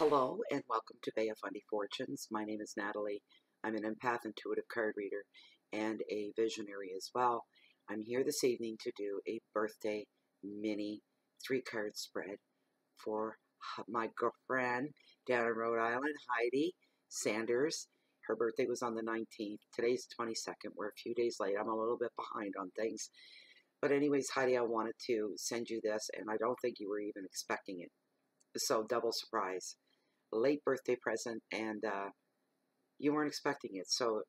Hello and welcome to Bay of Fundy Fortunes. My name is Natalie. I'm an empath intuitive card reader and a visionary as well. I'm here this evening to do a birthday mini 3-card spread for my girlfriend down in Rhode Island, Heidi Sander'S. Her birthday was on the 19th. Today's 22nd. We're a few days late. I'm a little bit behind on things. But anyways, Heidi, I wanted to send you this, and I don't think you were even expecting it. So, double surprise. Late birthday present, and you weren't expecting it. So,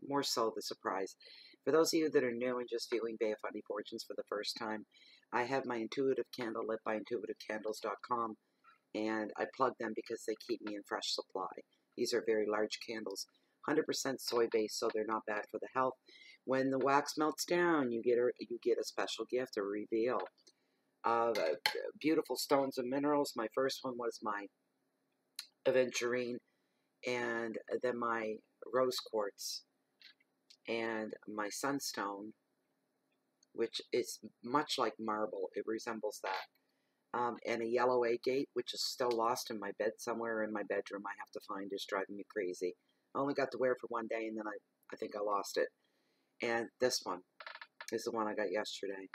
more so the surprise. For those of you that are new and just viewing Bay of Fundy Fortunes for the first time, I have my intuitive candle lit by intuitivecandles.com, and I plug them because they keep me in fresh supply. These are very large candles, 100% soy-based, so they're not bad for the health. When the wax melts down, you get a special gift, a reveal of beautiful stones and minerals. My first one was my aventurine, and then my rose quartz, and my sunstone, which is much like marble. It resembles that. And a yellow agate, which is still lost in my bed somewhere in my bedroom. I have to find. It's driving me crazy. I only got to wear it for one day, and then I think I lost it. And this one is the one I got yesterday,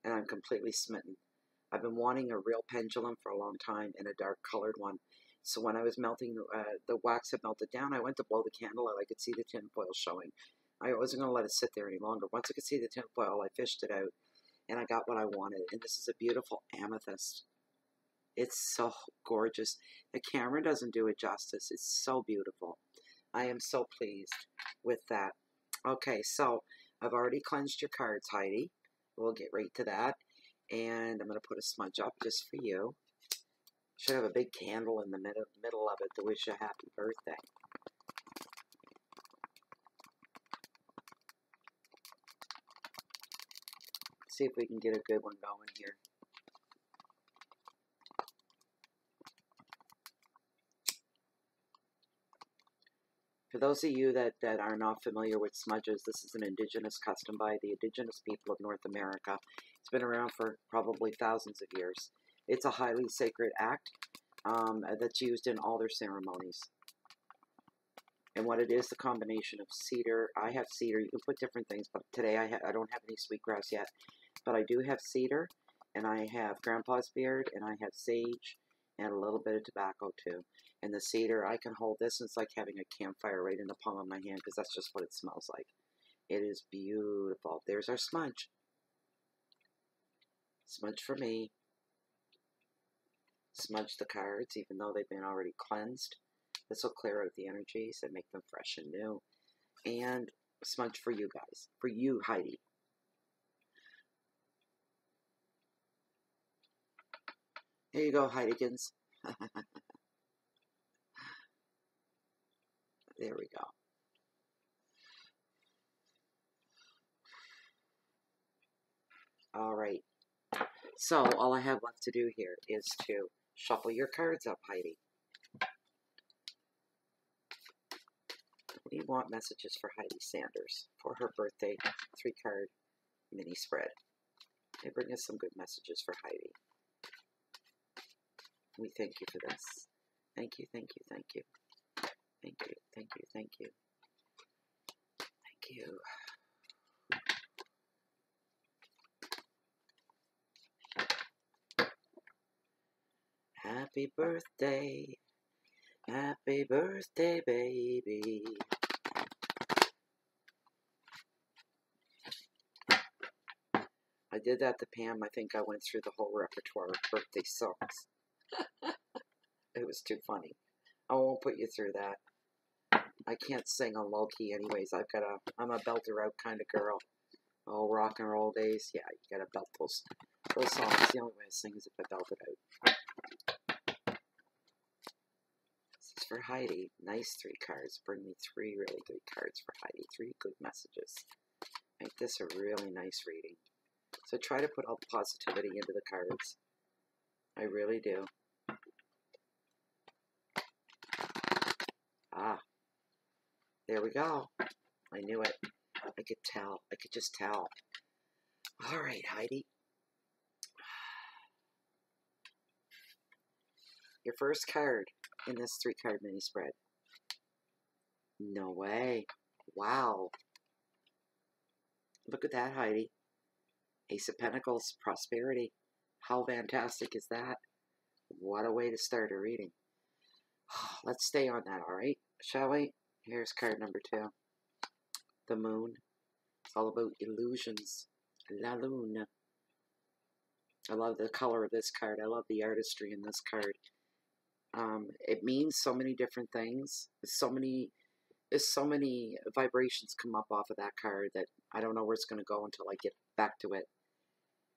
and I'm completely smitten. I've been wanting a real pendulum for a long time, and a dark colored one. So when I was melting, the wax had melted down. I went to blow the candle out. I could see the tin foil showing. I wasn't going to let it sit there any longer. Once I could see the tin foil, I fished it out, and I got what I wanted. And this is a beautiful amethyst. It's so gorgeous. The camera doesn't do it justice. It's so beautiful. I am so pleased with that. Okay, so I've already cleansed your cards, Heidi. We'll get right to that. And I'm going to put a smudge up just for you. Should have a big candle in the middle of it to wish you a happy birthday. See if we can get a good one going here. For those of you that are not familiar with smudges, this is an indigenous custom by the indigenous people of North America. It's been around for probably thousands of years. It's a highly sacred act that's used in all their ceremonies. And what it is, the combination of cedar. I have cedar. You can put different things, but today I don't have any sweetgrass yet. But I do have cedar, and I have grandpa's beard, and I have sage, and a little bit of tobacco too. And the cedar, I can hold this, and it's like having a campfire right in the palm of my hand, because that's just what it smells like. It is beautiful. There's our smudge. Smudge for me. Smudge the cards, even though they've been already cleansed. This will clear out the energies and make them fresh and new. And smudge for you guys. For you, Heidi. Here you go, Heidigans. There we go. All right. So, all I have left to do here is to shuffle your cards up, Heidi. What do you want messages for Heidi Sander'S for her birthday 3-card mini spread? They bring us some good messages for Heidi. We thank you for this. Thank you, thank you, thank you. Thank you, thank you, thank you. Thank you. Happy birthday. Happy birthday, baby. I did that to Pam. I think I went through the whole repertoire of birthday songs. It was too funny. I won't put you through that. I can't sing on low key anyways. I'm a belter out kind of girl. Oh, rock and roll days. Yeah, you gotta belt those songs. The only way I sing is if I belt it out. This is for Heidi. Nice 3 cards. Bring me 3 really good cards for Heidi. 3 good messages. Make this a really nice reading. So try to put all the positivity into the cards. I really do. Ah. There we go. I knew it. I could tell. I could just tell. All right, Heidi. Your first card in this 3-card mini spread. No way. Wow. Look at that, Heidi. Ace of Pentacles, prosperity. How fantastic is that? What a way to start a reading. Let's stay on that, all right? Shall we? Here's card number 2. The Moon. It's all about illusions. La Lune. I love the color of this card. I love the artistry in this card. It means so many different things. So many vibrations come up off of that card that I don't know where it's going to go until I get back to it.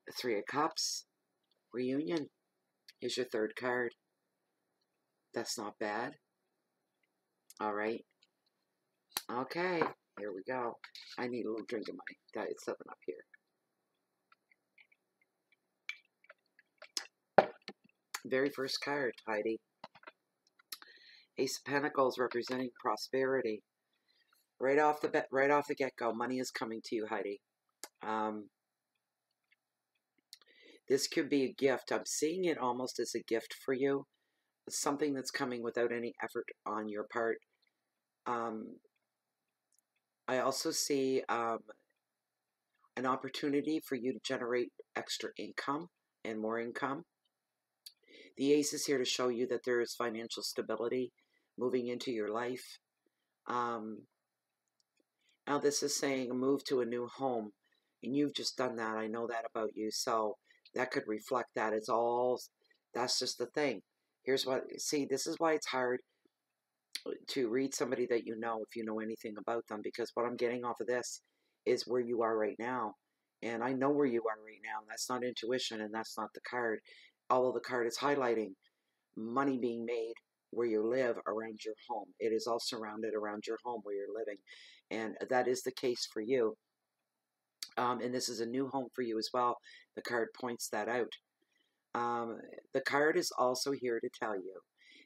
The 3 of Cups. Reunion. Here's your 3rd card. That's not bad. All right. Okay. Here we go. I need a little drink of my Diet 7-Up here. Very first card, Heidi. Ace of Pentacles representing prosperity. Right off the get-go, money is coming to you, Heidi. This could be a gift. I'm seeing it almost as a gift for you. Something that's coming without any effort on your part. I also see an opportunity for you to generate extra income and more income. The Ace is here to show you that there is financial stability moving into your life. Now this is saying a move to a new home, and you've just done that. I know that about you, so that could reflect that. It's all, that's just the thing. Here's what, see, this is why it's hard to read somebody that you know if you know anything about them, because what I'm getting off of this is where you are right now. And I know where you are right now. That's not intuition, and that's not the card. Although the card is highlighting money being made where you live around your home. It is all surrounded around your home where you're living. And that is the case for you. And this is a new home for you as well. The card points that out. The card is also here to tell you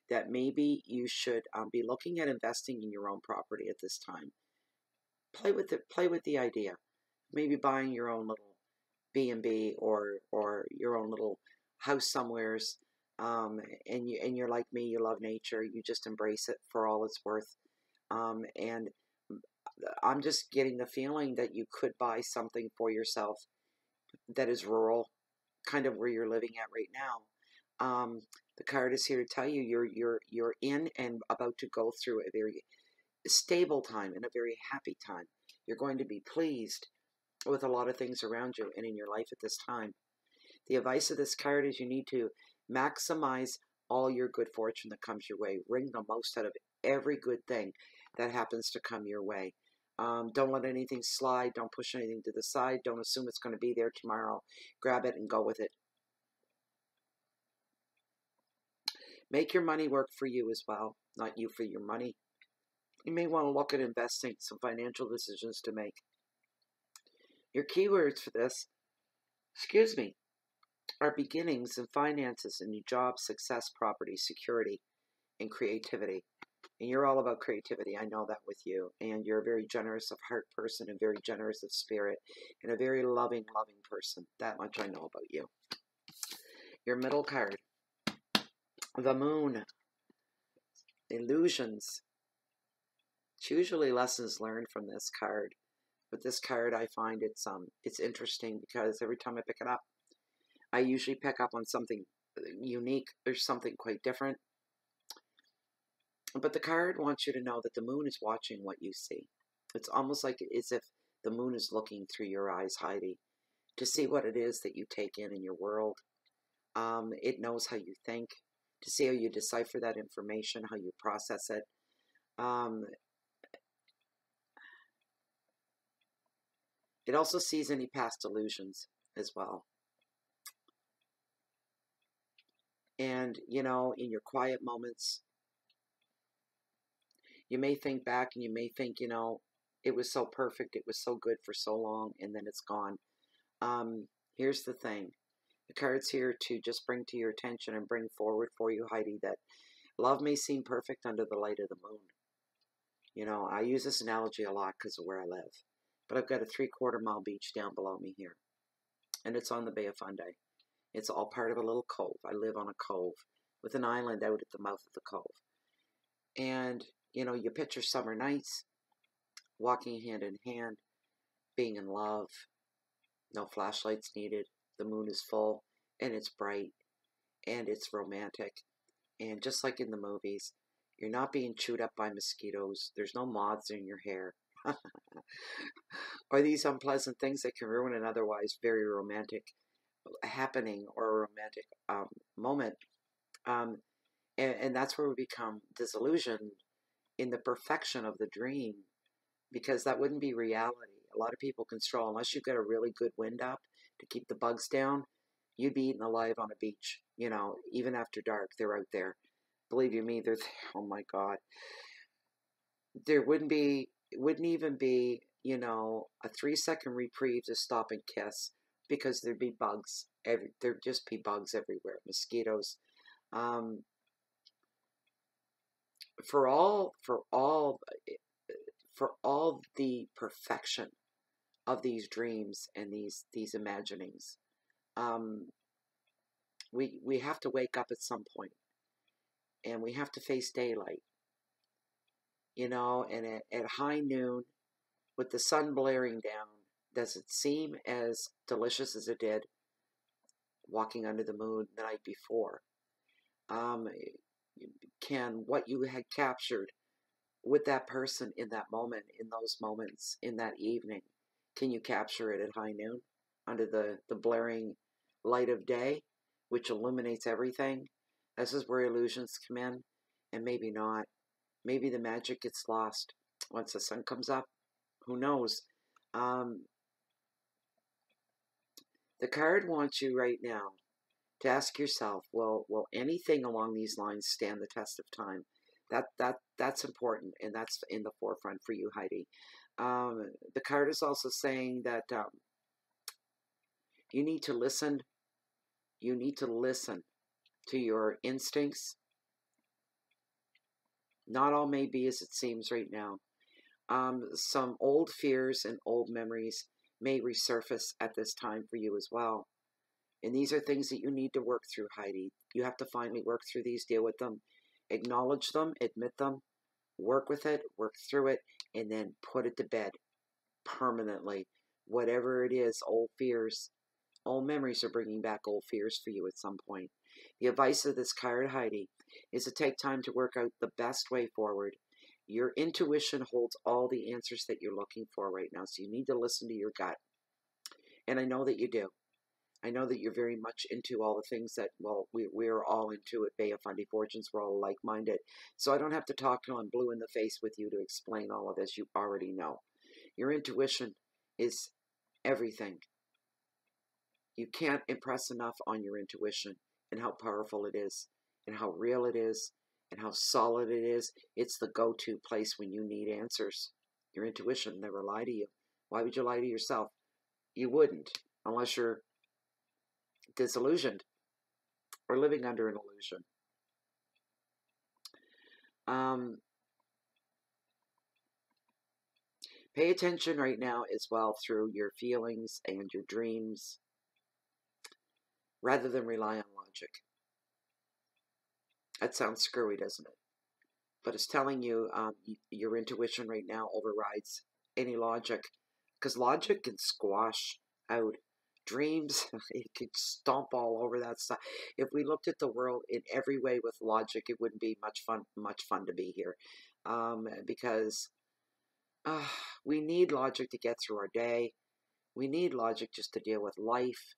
that maybe you should be looking at investing in your own property at this time. Play with it. Play with the idea. Maybe buying your own little B&B or your own little house somewheres. And you're like me. You love nature. You just embrace it for all it's worth. And I'm just getting the feeling that you could buy something for yourself that is rural, kind of where you're living at right now. The card is here to tell you you're in and about to go through a very stable time and a very happy time. You're going to be pleased with a lot of things around you and in your life at this time. The advice of this card is you need to maximize all your good fortune that comes your way. Wring the most out of every good thing that happens to come your way. Don't let anything slide. Don't push anything to the side. Don't assume it's going to be there tomorrow. Grab it and go with it. Make your money work for you as well, not you for your money. You may want to look at investing, some financial decisions to make. Your keywords for this, are beginnings and finances and new jobs, success, property, security, and creativity. And you're all about creativity. I know that with you. And you're a very generous of heart person and very generous of spirit and a very loving person. That much I know about you. Your middle card, the Moon, illusions. It's usually lessons learned from this card. But this card, I find it's interesting because every time I pick it up, I usually pick up on something unique or something quite different. But the card wants you to know that the moon is watching what you see. It's almost like as if the moon is looking through your eyes, Heidi, to see what it is that you take in your world. It knows how you think, to see how you decipher that information, how you process it. It also sees any past illusions as well. And, you know, in your quiet moments, you may think back and you may think, you know, it was so perfect, it was so good for so long, and then it's gone. Here's the thing. The card's here to just bring to your attention and bring forward for you, Heidi, that love may seem perfect under the light of the moon. You know, I use this analogy a lot because of where I live. But I've got a 3/4 mile beach down below me here. And it's on the Bay of Fundy. It's all part of a little cove. I live on a cove. with an island out at the mouth of the cove. And, you know, you picture summer nights, walking hand in hand, being in love, no flashlights needed, the moon is full, and it's bright, and it's romantic. And just like in the movies, you're not being chewed up by mosquitoes, there's no moths in your hair, or these unpleasant things that can ruin an otherwise very romantic happening or a romantic moment. Um, and that's where we become disillusioned in the perfection of the dream, because that wouldn't be reality. A lot of people can stroll, unless you've got a really good wind up to keep the bugs down, you'd be eaten alive on a beach, you know, even after dark, they're out there. Believe you me, they're there. Oh my God. There wouldn't be, it wouldn't even be, you know, a 3 second reprieve to stop and kiss, because there'd be bugs. There'd just be bugs everywhere, mosquitoes. Um, for all, for all, for all the perfection of these dreams and these imaginings, um, we have to wake up at some point, and we have to face daylight, you know, and at high noon, with the sun blaring down, does it seem as delicious as it did walking under the moon the night before? Um, can what you had captured with that person in that moment, in those moments, in that evening, can you capture it at high noon under the blaring light of day, which illuminates everything? This is where illusions come in, and maybe not. Maybe the magic gets lost once the sun comes up. Who knows? Um, the card wants you right now to ask yourself, will anything along these lines stand the test of time? That's important, and that's in the forefront for you, Heidi. The card is also saying that you need to listen. You need to listen to your instincts. Not all may be as it seems right now. Some old fears and old memories may resurface at this time for you as well. And these are things that you need to work through, Heidi. You have to finally work through these, deal with them, acknowledge them, admit them, work with it, work through it, and then put it to bed permanently. Whatever it is, old fears, old memories are bringing back old fears for you at some point. The advice of this card, Heidi, is to take time to work out the best way forward. Your intuition holds all the answers that you're looking for right now, so you need to listen to your gut. And I know that you do. I know that you're very much into all the things that, well, we're all into at Bay of Fundy Fortunes. We're all like-minded. So I don't have to talk till I'm blue in the face with you to explain all of this. You already know. Your intuition is everything. You can't impress enough on your intuition and how powerful it is and how real it is and how solid it is. It's the go-to place when you need answers. Your intuition never lie to you. Why would you lie to yourself? You wouldn't, unless you're disillusioned or living under an illusion. Pay attention right now as well through your feelings and your dreams, rather than rely on logic. That sounds screwy, doesn't it? But it's telling you your intuition right now overrides any logic, because logic can squash out dreams. It could stomp all over that stuff. If we looked at the world in every way with logic, it wouldn't be much fun to be here, because we need logic to get through our day. We need logic just to deal with life.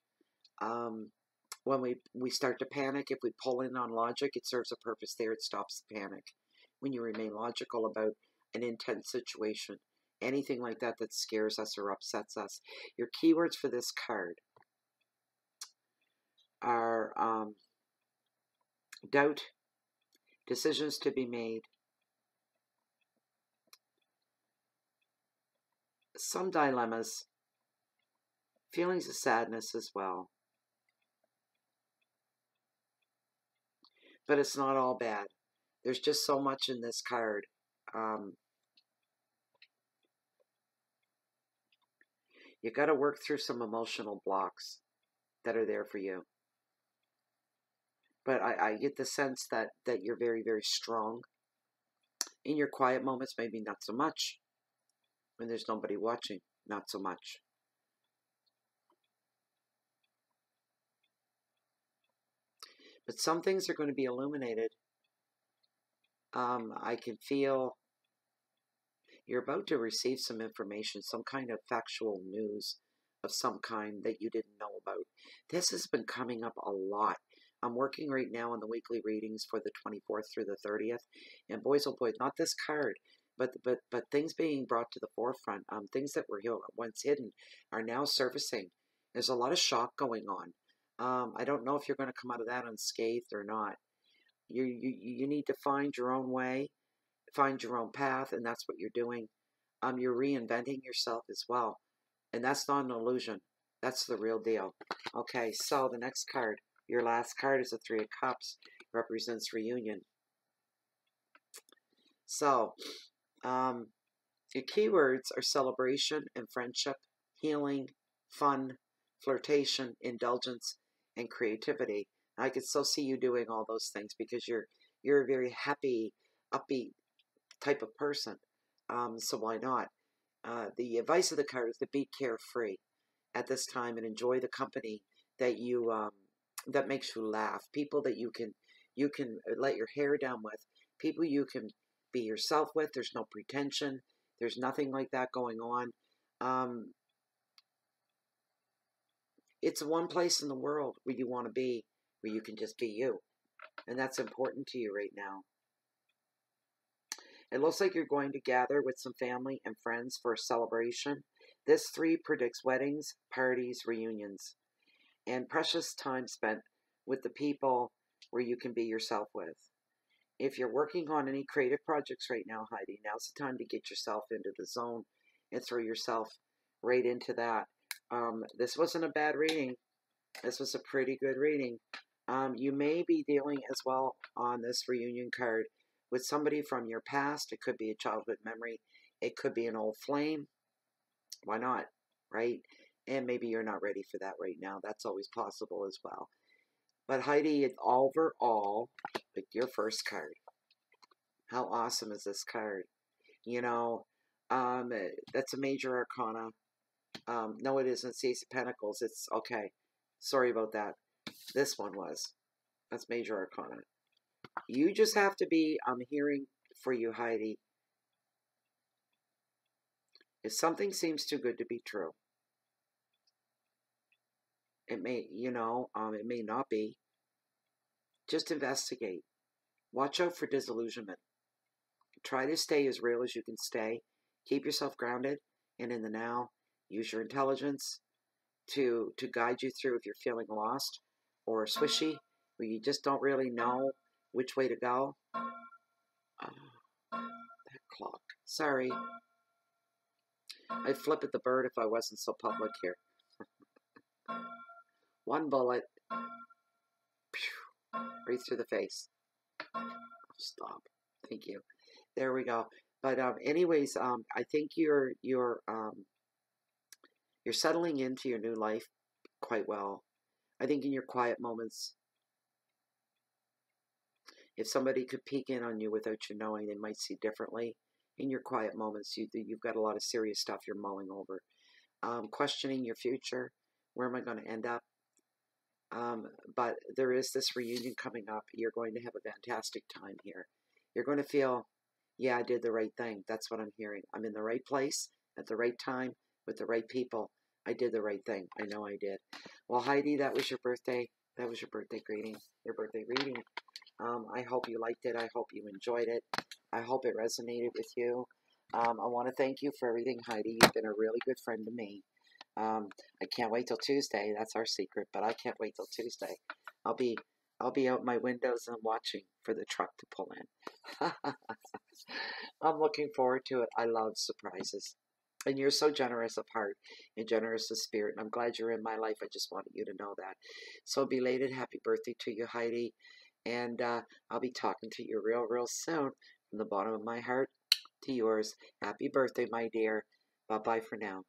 When we start to panic, if we pull in on logic, it serves a purpose there. It stops the panic. When you remain logical about an intense situation, anything like that that scares us or upsets us. Your keywords for this card are doubt, decisions to be made, some dilemmas, feelings of sadness as well. But it's not all bad. There's just so much in this card. You got to work through some emotional blocks that are there for you. But I get the sense that you're very, very strong. In your quiet moments, maybe not so much. When there's nobody watching, not so much. But some things are going to be illuminated. I can feel you're about to receive some information, some kind of factual news of some kind that you didn't know about. This has been coming up a lot. I'm working right now on the weekly readings for the 24th through the 30th, and boys, oh boy, not this card, but things being brought to the forefront. Things that were once hidden are now surfacing. There's a lot of shock going on. I don't know if you're going to come out of that unscathed or not. You need to find your own way, find your own path, and that's what you're doing. You're reinventing yourself as well, and that's not an illusion. That's the real deal. Okay, so the next card, your last card, is the Three of Cups, represents reunion. So, your keywords are celebration and friendship, healing, fun, flirtation, indulgence, and creativity. I could still see you doing all those things because you're a very happy, upbeat type of person. So why not? The advice of the card is to be carefree at this time and enjoy the company that you that makes you laugh. People that you can let your hair down with. People you can be yourself with. There's no pretension. There's nothing like that going on. It's one place in the world where you want to be, where you can just be you, and that's important to you right now. It looks like you're going to gather with some family and friends for a celebration. This 3 predicts weddings, parties, reunions, and precious time spent with the people where you can be yourself with. If you're working on any creative projects right now, Heidi, now's the time to get yourself into the zone and throw yourself right into that. This wasn't a bad reading. This was a pretty good reading. You may be dealing as well on this reunion card with somebody from your past. It could be a childhood memory. It could be an old flame. Why not, right? And maybe you're not ready for that right now. That's always possible as well. But Heidi, overall, like your first card. How awesome is this card? You know, that's a major arcana. No, it isn't. It's Ace of Pentacles. It's okay. Sorry about that. This one was. That's major arcana. You just have to be, I'm hearing for you, Heidi. If something seems too good to be true, it may, it may not be. Just investigate. Watch out for disillusionment. Try to stay as real as you can stay. Keep yourself grounded and in the now. Use your intelligence to guide you through if you're feeling lost or swishy, where you just don't really know which way to go. That clock. Sorry. I'd flip at the bird if I wasn't so public here. One bullet. Right through the face. Stop. Thank you. There we go. But anyways, I think you're settling into your new life quite well. I think in your quiet moments, if somebody could peek in on you without you knowing, they might see differently. In your quiet moments, you've got a lot of serious stuff you're mulling over. Questioning your future. Where am I going to end up? But there is this reunion coming up. You're going to have a fantastic time here. You're going to feel, yeah, I did the right thing. That's what I'm hearing. I'm in the right place at the right time with the right people. I did the right thing. I know I did. Well, Heidi, that was your birthday. That was your birthday greeting. Your birthday reading. I hope you liked it. I hope you enjoyed it. I hope it resonated with you. I want to thank you for everything, Heidi. You've been a really good friend to me. I can't wait till Tuesday. That's our secret, but I can't wait till Tuesday. I'll be out my windows and watching for the truck to pull in. I'm looking forward to it. I love surprises. And you're so generous of heart and generous of spirit. And I'm glad you're in my life. I just wanted you to know that. So belated happy birthday to you, Heidi. And I'll be talking to you real soon. From the bottom of my heart to yours. Happy birthday, my dear. Bye-bye for now.